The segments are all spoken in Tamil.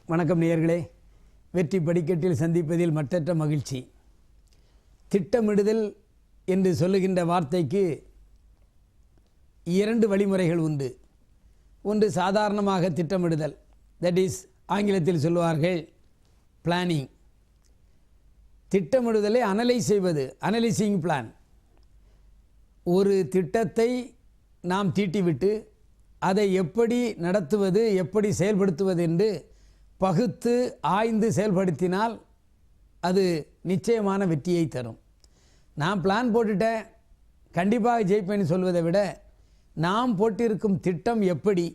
வணக்கம் நேயர்களே. வெற்றி படிக்கட்டில் சந்திப்பதில் மற்றற்ற மகிழ்ச்சி. திட்டமிடுதல் என்று சொல்லுகின்ற வார்த்தைக்கு இரண்டு வழிமுறைகள் உண்டு. ஒன்று சாதாரணமாக திட்டமிடுதல், தட் இஸ் ஆங்கிலத்தில் சொல்வார்கள் பிளானிங். திட்டமிடுதலை அனலைஸ் செய்வது, அனலைசிங் பிளான். ஒரு திட்டத்தை நாம் தீட்டிவிட்டு அதை எப்படி நடத்துவது, எப்படி செயல்படுத்துவது என்று பகுத்து ஆய்ந்து செயல்படுத்தினால் அது நிச்சயமான வெற்றியை தரும். நான் பிளான் போட்டுட்டேன் கண்டிப்பாக ஜெயிப்பேன்னு சொல்வதை விட, நாம் போட்டிருக்கும் திட்டம் எப்படி,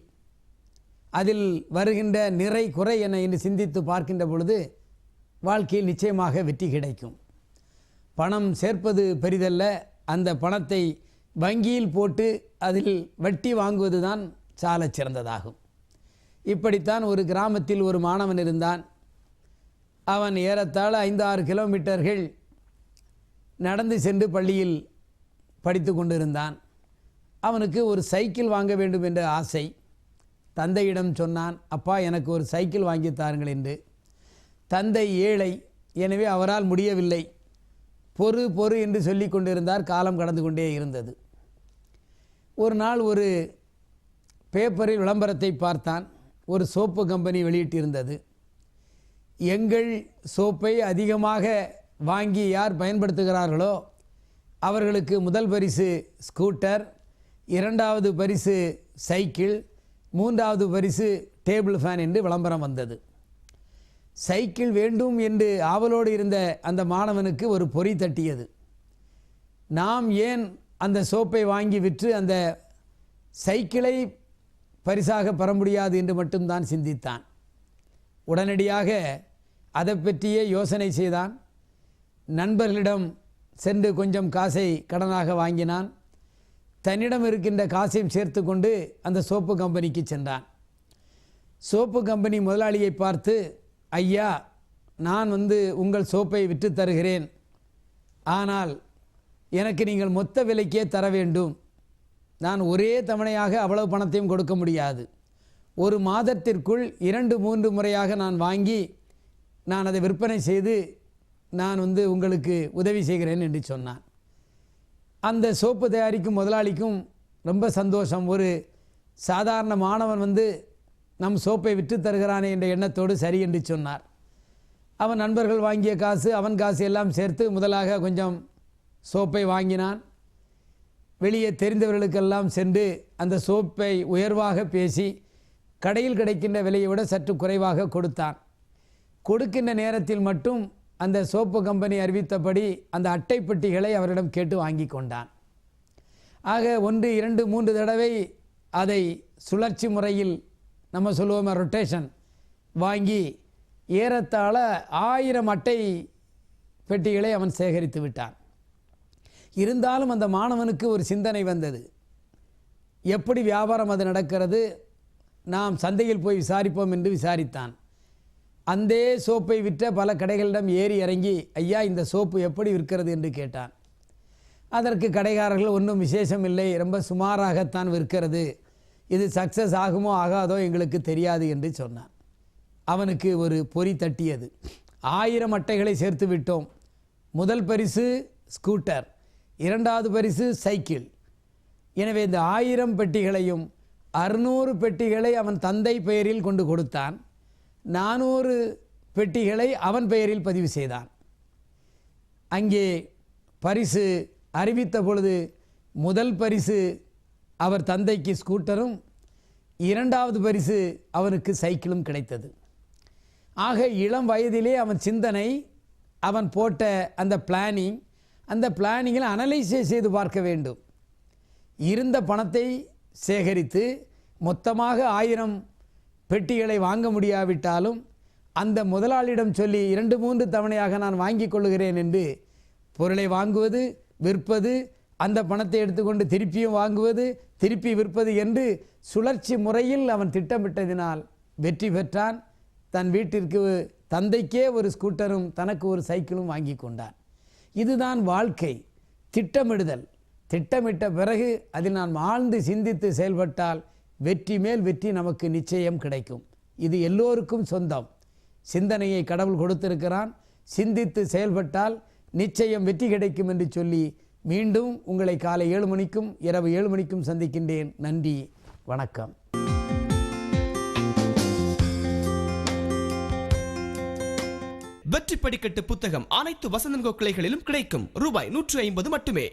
அதில் வருகின்ற நிறை குறை என என்று சிந்தித்து பார்க்கின்ற பொழுது வாழ்க்கையில் நிச்சயமாக வெற்றி கிடைக்கும். பணம் சேர்ப்பது பெரிதல்ல, அந்த பணத்தை வங்கியில் போட்டு அதில் வட்டி வாங்குவது தான் சால சிறந்ததாகும். இப்படித்தான் ஒரு கிராமத்தில் ஒரு மாணவன் இருந்தான். அவன் ஏறத்தாழ 5-6 கிலோமீட்டர்கள் நடந்து சென்று பள்ளியில் படித்து கொண்டிருந்தான். அவனுக்கு ஒரு சைக்கிள் வாங்க வேண்டும் என்ற ஆசை. தந்தையிடம் சொன்னான், அப்பா எனக்கு ஒரு சைக்கிள் வாங்கி தாருங்கள் என்று. தந்தை ஏழை, எனவே அவரால் முடியவில்லை. பொறு என்று சொல்லி கொண்டிருந்தார். காலம் கடந்து கொண்டே இருந்தது. ஒரு நாள் ஒரு பேப்பரில் விளம்பரத்தை பார்த்தான். ஒரு சோப்பு கம்பெனி வெளியிட்டிருந்தது. எங்கள் சோப்பை அதிகமாக வாங்கி யார் பயன்படுத்துகிறார்களோ அவர்களுக்கு முதல் பரிசு ஸ்கூட்டர், 2வது பரிசு சைக்கிள், 3வது பரிசு டேபிள் ஃபேன் என்று விளம்பரம் வந்தது. சைக்கிள் வேண்டும் என்று ஆவலோடு இருந்த அந்த மாணவனுக்கு ஒரு பொறி தட்டியது. நாம் ஏன் அந்த சோப்பை வாங்கி விற்று அந்த சைக்கிளை பரிசாக பெற முடியாது என்று மட்டும்தான் சிந்தித்தான். உடனடியாக அதை பற்றியே யோசனை செய்தான். நண்பர்களிடம் சென்று கொஞ்சம் காசை கடனாக வாங்கினான். தன்னிடம் இருக்கின்ற காசையும் சேர்த்து கொண்டு அந்த சோப்பு கம்பெனிக்கு சென்றான். சோப்பு கம்பெனி முதலாளியை பார்த்து, ஐயா, நான் உங்கள் சோப்பை விற்று தருகிறேன், ஆனால் எனக்கு நீங்கள் மொத்த விலைக்கே தர வேண்டும். நான் ஒரே தவணையாக அவ்வளவு பணத்தையும் கொடுக்க முடியாது. ஒரு மாதத்திற்குள் 2-3 முறையாக நான் வாங்கி நான் அதை விற்பனை செய்து நான் உங்களுக்கு உதவி செய்கிறேன் என்று சொன்னான். அந்த சோப்பு தயாரிக்கும் முதலாளிக்கும் ரொம்ப சந்தோஷம். ஒரு சாதாரண மாணவன் நம் சோப்பை விற்று தருகிறானே என்ற எண்ணத்தோடு சரி என்று சொன்னார். அவன் நண்பர்கள் வாங்கிய காசு, அவன் காசு எல்லாம் சேர்த்து முதலாக கொஞ்சம் சோப்பை வாங்கினான். வெளியே தெரிந்தவர்களுக்கெல்லாம் சென்று அந்த சோப்பை உயர்வாக பேசி கடையில் கிடைக்கின்ற விலையை விட சற்று குறைவாக கொடுத்தான். கொடுக்கின்ற நேரத்தில் மட்டும் அந்த சோப்பு கம்பெனி அறிவித்தபடி அந்த அட்டை பெட்டிகளை அவரிடம் கேட்டு வாங்கி கொண்டான். ஆக 1, 2, 3 தடவை அதை சுழற்சி முறையில், நம்ம சொல்லுவோம் ரொட்டேஷன், வாங்கி ஏறத்தாழ 1000 அட்டை பெட்டிகளை அவன் சேகரித்து விட்டான். இருந்தாலும் அந்த மாணவனுக்கு ஒரு சிந்தனை வந்தது. எப்படி வியாபாரம் அது நடக்கிறது, நாம் சந்தையில் போய் விசாரிப்போம் என்று விசாரித்தான். அந்த சோப்பை விற்ற பல கடைகளிடம் ஏறி இறங்கி, ஐயா இந்த சோப்பு எப்படி விற்கிறது என்று கேட்டான். அதற்கு கடைக்காரர்கள், ஒன்றும் விசேஷம் இல்லை, ரொம்ப சுமாராகத்தான் விற்கிறது, இது சக்ஸஸ் ஆகுமோ ஆகாதோ எங்களுக்கு தெரியாது என்று சொன்னான். அவனுக்கு ஒரு பொறி தட்டியது. 1000 அட்டைகளை சேர்த்து விட்டோம். முதல் பரிசு ஸ்கூட்டர், 2வது பரிசு சைக்கிள். எனவே இந்த 1000 பெட்டிகளையும் 600 பெட்டிகளை அவன் தந்தை பெயரில் கொண்டு கொடுத்தான். 400 பெட்டிகளை அவன் பெயரில் பதிவு செய்தான். அங்கே பரிசு அறிவித்த பொழுது முதல் பரிசு அவர் தந்தைக்கு ஸ்கூட்டரும், 2வது பரிசு அவனுக்கு சைக்கிளும் கிடைத்தது. ஆக இளம் வயதிலே அவன் சிந்தனை, அவன் போட்ட அந்த பிளானிங், அந்த பிளானிங்கில் அனலைஸை செய்து பார்க்க வேண்டும். இருந்த பணத்தை சேகரித்து மொத்தமாக 1000 பெட்டிகளை வாங்க முடியாவிட்டாலும் அந்த முதலாளியிடம் சொல்லி 2-3 தவணையாக நான் வாங்கி கொள்ளுகிறேன் என்று பொருளை வாங்குவது, விற்பது, அந்த பணத்தை எடுத்துக்கொண்டு திருப்பியும் வாங்குவது, திருப்பி விற்பது என்று சுழற்சி முறையில் அவன் திட்டமிட்டதினால் வெற்றி பெற்றான். தன் வீட்டிற்கு தந்தைக்கே ஒரு ஸ்கூட்டரும் தனக்கு ஒரு சைக்கிளும் வாங்கி கொண்டான். இதுதான் வாழ்க்கை. திட்டமிடுதல். திட்டமிட்ட பிறகு அதில் நாம் ஆழ்ந்து சிந்தித்து செயல்பட்டால் வெற்றி மேல் வெற்றி நமக்கு நிச்சயம் கிடைக்கும். இது எல்லோருக்கும் சொந்தம். சிந்தனையை கடவுள் கொடுத்திருக்கிறான். சிந்தித்து செயல்பட்டால் நிச்சயம் வெற்றி கிடைக்கும் என்று சொல்லி மீண்டும் உங்களை காலை 7 மணிக்கும் இரவு 7 மணிக்கும் சந்திக்கின்றேன். நன்றி, வணக்கம். வெற்றி படிக்கட்டு புத்தகம் அனைத்து வசந்தன் கோ கிளைகளிலும் கிடைக்கும். ரூபாய் 150 மட்டுமே.